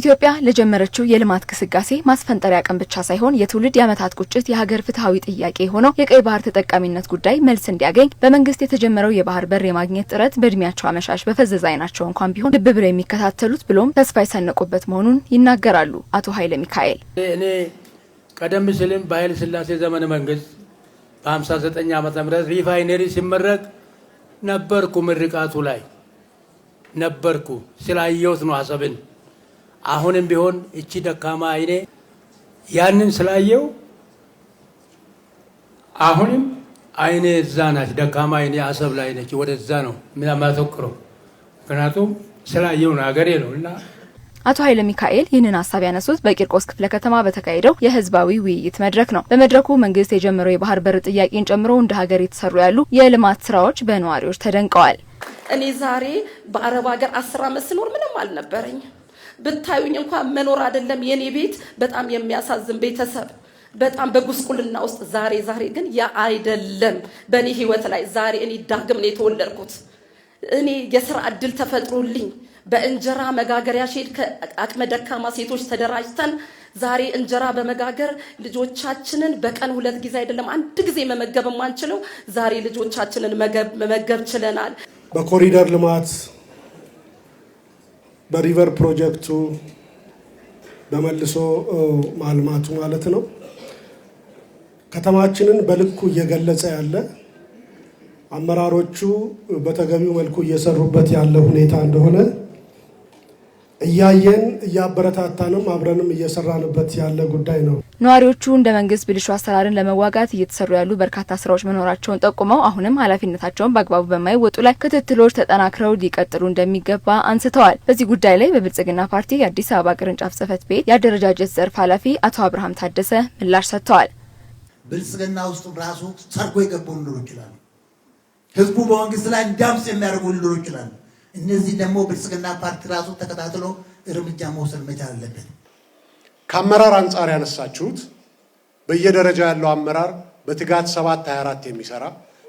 ኢትዮጵያ ለጀመረችው የልማት ግስጋሴ ማስፈንጠሪያ ቀን ብቻ ሳይሆን የትውልድ የዓመታት ቁጭት የሀገር ፍትሃዊ ጥያቄ ሆነው የቀይ ባህር ተጠቃሚነት ጉዳይ መልስ እንዲያገኝ በመንግስት የተጀመረው የባህር በር የማግኘት ጥረት በእድሜያቸው አመሻሽ በፈዘዘ አይናቸው እንኳን ቢሆን ልብ ብለው የሚከታተሉት ብሎም ተስፋ የሰነቁበት መሆኑን ይናገራሉ አቶ ኃይለ ሚካኤል። እኔ ቀደም ሲልም በኃይለ ሥላሴ ዘመነ መንግስት በ59 ዓመተ ምህረት ሪፋይነሪ ሲመረቅ ነበርኩ፣ ምርቃቱ ላይ ነበርኩ። ስላየሁት ነው አሰብን። አሁንም ቢሆን እቺ ደካማ አይኔ ያንን ስላየው አሁንም አይኔ እዛ ናት። ደካማ አይኔ አሰብ ላይ ነች። ወደዛ ነው የሚያተኩረው፣ ምክንያቱም ስላየው ነው ሀገሬ ነውና። አቶ ኃይለ ሚካኤል ይህንን ሀሳብ ያነሱት በቂርቆስ ክፍለ ከተማ በተካሄደው የህዝባዊ ውይይት መድረክ ነው። በመድረኩ መንግስት የጀመረው የባህር በር ጥያቄን ጨምሮ እንደ ሀገር የተሰሩ ያሉ የልማት ስራዎች በነዋሪዎች ተደንቀዋል። እኔ ዛሬ በአረብ ሀገር 10 ዓመት ስኖር ምንም አልነበረኝ። ብታዩኝ እንኳን መኖር አይደለም የኔ ቤት በጣም የሚያሳዝን ቤተሰብ በጣም በጉስቁልና ውስጥ ዛሬ ግን ያ አይደለም በኔ ህይወት ላይ ዛሬ እኔ ዳግም ነው የተወለድኩት። እኔ የሥራ እድል ተፈጥሮልኝ በእንጀራ መጋገሪያ ሼድ ከአቅመ ደካማ ሴቶች ተደራጅተን ዛሬ እንጀራ በመጋገር ልጆቻችንን በቀን 2 ጊዜ አይደለም 1 ጊዜ መመገብ ማንችለው ዛሬ ልጆቻችንን መመገብ ችለናል። በኮሪደር ልማት በሪቨር ፕሮጀክቱ በመልሶ ማልማቱ ማለት ነው ከተማችንን በልኩ እየገለጸ ያለ አመራሮቹ በተገቢው መልኩ እየሰሩበት ያለ ሁኔታ እንደሆነ እያየን እያበረታታንም አብረንም እየሰራንበት ያለ ጉዳይ ነው። ነዋሪዎቹ እንደ መንግስት ብልሹ አሰራርን ለመዋጋት እየተሰሩ ያሉ በርካታ ስራዎች መኖራቸውን ጠቁመው አሁንም ኃላፊነታቸውን በአግባቡ በማይወጡ ላይ ክትትሎች ተጠናክረው ሊቀጥሉ እንደሚገባ አንስተዋል። በዚህ ጉዳይ ላይ በብልጽግና ፓርቲ የአዲስ አበባ ቅርንጫፍ ጽህፈት ቤት የአደረጃጀት ዘርፍ ኃላፊ አቶ አብርሃም ታደሰ ምላሽ ሰጥተዋል። ብልጽግና ውስጥ ራሱ ሰርጎ የገቡ ሊኖሩ ይችላሉ። ህዝቡ በመንግስት ላይ እንዲያምጽ የሚያደርጉ ሊኖሩ ይችላሉ። እነዚህ ደግሞ ብልጽግና ፓርቲ ራሱ ተከታትሎ እርምጃ መውሰድ መቻል አለበት። ከአመራር አንጻር ያነሳችሁት በየደረጃ ያለው አመራር በትጋት 7/24 የሚሰራ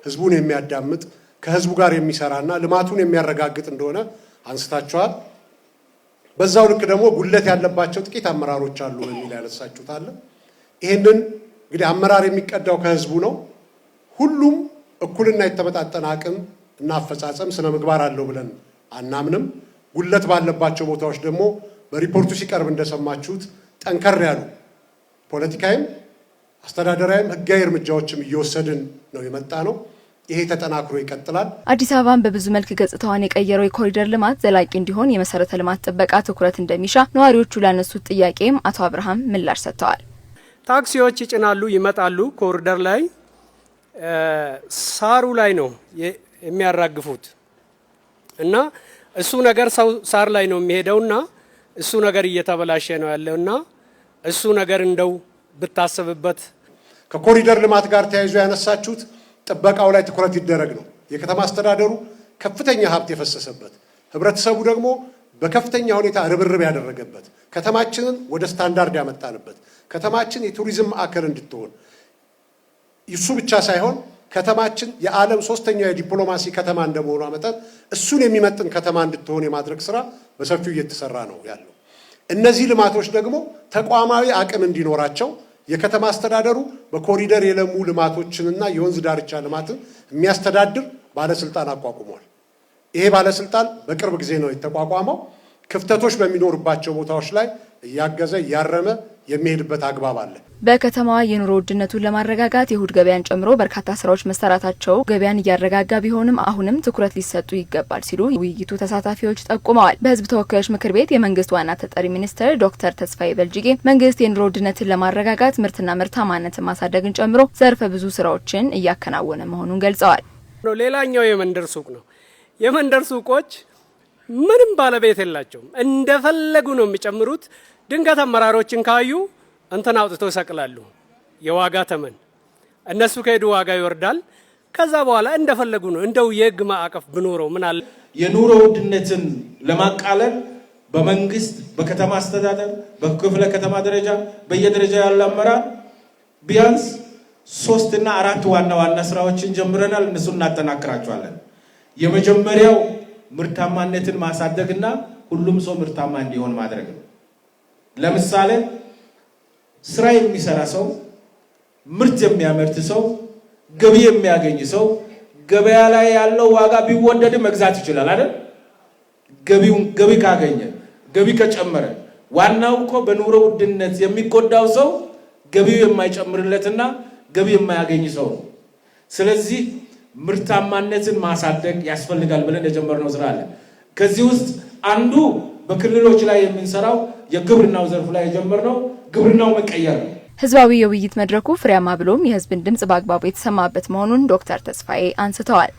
ህዝቡን የሚያዳምጥ ከህዝቡ ጋር የሚሰራና ልማቱን የሚያረጋግጥ እንደሆነ አንስታችኋል። በዛው ልክ ደግሞ ጉለት ያለባቸው ጥቂት አመራሮች አሉ በሚል ያነሳችሁት አለ። ይሄንን እንግዲህ አመራር የሚቀዳው ከህዝቡ ነው። ሁሉም እኩልና የተመጣጠነ አቅም እና አፈጻጸም ስነ ምግባር አለው ብለን አናምንም። ጉለት ባለባቸው ቦታዎች ደግሞ በሪፖርቱ ሲቀርብ እንደሰማችሁት ጠንከር ያሉ ፖለቲካዊም አስተዳደራዊም ህጋዊ እርምጃዎችም እየወሰድን ነው የመጣ ነው። ይሄ ተጠናክሮ ይቀጥላል። አዲስ አበባን በብዙ መልክ ገጽታዋን የቀየረው የኮሪደር ልማት ዘላቂ እንዲሆን የመሰረተ ልማት ጥበቃ ትኩረት እንደሚሻ ነዋሪዎቹ ላነሱት ጥያቄም አቶ አብርሃም ምላሽ ሰጥተዋል። ታክሲዎች ይጭናሉ፣ ይመጣሉ። ኮሪደር ላይ ሳሩ ላይ ነው የሚያራግፉት እና እሱ ነገር ሰው ሳር ላይ ነው የሚሄደውና እሱ ነገር እየተበላሸ ነው ያለውና እሱ ነገር እንደው ብታሰብበት። ከኮሪደር ልማት ጋር ተያይዞ ያነሳችሁት ጥበቃው ላይ ትኩረት ይደረግ ነው። የከተማ አስተዳደሩ ከፍተኛ ሀብት የፈሰሰበት ህብረተሰቡ ደግሞ በከፍተኛ ሁኔታ ርብርብ ያደረገበት ከተማችንን ወደ ስታንዳርድ ያመጣንበት ከተማችን የቱሪዝም ማዕከል እንድትሆን እሱ ብቻ ሳይሆን ከተማችን የዓለም 3ኛው የዲፕሎማሲ ከተማ እንደመሆኗ መጠን እሱን የሚመጥን ከተማ እንድትሆን የማድረግ ስራ በሰፊው እየተሰራ ነው ያለው። እነዚህ ልማቶች ደግሞ ተቋማዊ አቅም እንዲኖራቸው የከተማ አስተዳደሩ በኮሪደር የለሙ ልማቶችንና የወንዝ ዳርቻ ልማትን የሚያስተዳድር ባለስልጣን አቋቁሟል። ይሄ ባለስልጣን በቅርብ ጊዜ ነው የተቋቋመው። ክፍተቶች በሚኖርባቸው ቦታዎች ላይ እያገዘ እያረመ የሚሄድበት አግባብ አለ። በከተማዋ የኑሮ ውድነቱን ለማረጋጋት የእሁድ ገበያን ጨምሮ በርካታ ስራዎች መሰራታቸው ገበያን እያረጋጋ ቢሆንም አሁንም ትኩረት ሊሰጡ ይገባል ሲሉ ውይይቱ ተሳታፊዎች ጠቁመዋል። በህዝብ ተወካዮች ምክር ቤት የመንግስት ዋና ተጠሪ ሚኒስትር ዶክተር ተስፋዬ በልጅጌ መንግስት የኑሮ ውድነትን ለማረጋጋት ምርትና ምርታማነትን ማሳደግን ጨምሮ ዘርፈ ብዙ ስራዎችን እያከናወነ መሆኑን ገልጸዋል። ሌላኛው የመንደር ሱቅ ነው። የመንደር ሱቆች ምንም ባለቤት የላቸውም። እንደፈለጉ ነው የሚጨምሩት። ድንገት አመራሮችን ካዩ እንትን አውጥተው ይሰቅላሉ። የዋጋ ተመን እነሱ ከሄዱ ዋጋ ይወርዳል። ከዛ በኋላ እንደፈለጉ ነው። እንደው የህግ ማዕቀፍ ብኖረው ምን አለ። የኑሮ ውድነትን ለማቃለል በመንግስት በከተማ አስተዳደር በክፍለ ከተማ ደረጃ በየደረጃ ያለ አመራር ቢያንስ 3 እና 4 ዋና ስራዎችን ጀምረናል። እነሱን እናጠናክራቸዋለን። የመጀመሪያው ምርታማነትን ማሳደግና ሁሉም ሰው ምርታማ እንዲሆን ማድረግ ነው። ለምሳሌ ስራ የሚሰራ ሰው፣ ምርት የሚያመርት ሰው፣ ገቢ የሚያገኝ ሰው ገበያ ላይ ያለው ዋጋ ቢወደድ መግዛት ይችላል አይደል? ገቢ ካገኘ ገቢ ከጨመረ ዋናው እኮ በኑሮ ውድነት የሚጎዳው ሰው ገቢው የማይጨምርለትና ገቢ የማያገኝ ሰው ነው። ስለዚህ ምርታማነትን ማሳደግ ያስፈልጋል ብለን የጀመርነው ስራ አለ። ከዚህ ውስጥ አንዱ በክልሎች ላይ የምንሰራው የግብርናው ዘርፍ ላይ የጀመርነው ግብርናው መቀየር ነው። ህዝባዊ የውይይት መድረኩ ፍሬያማ ብሎም የህዝብን ድምጽ በአግባቡ የተሰማበት መሆኑን ዶክተር ተስፋዬ አንስተዋል።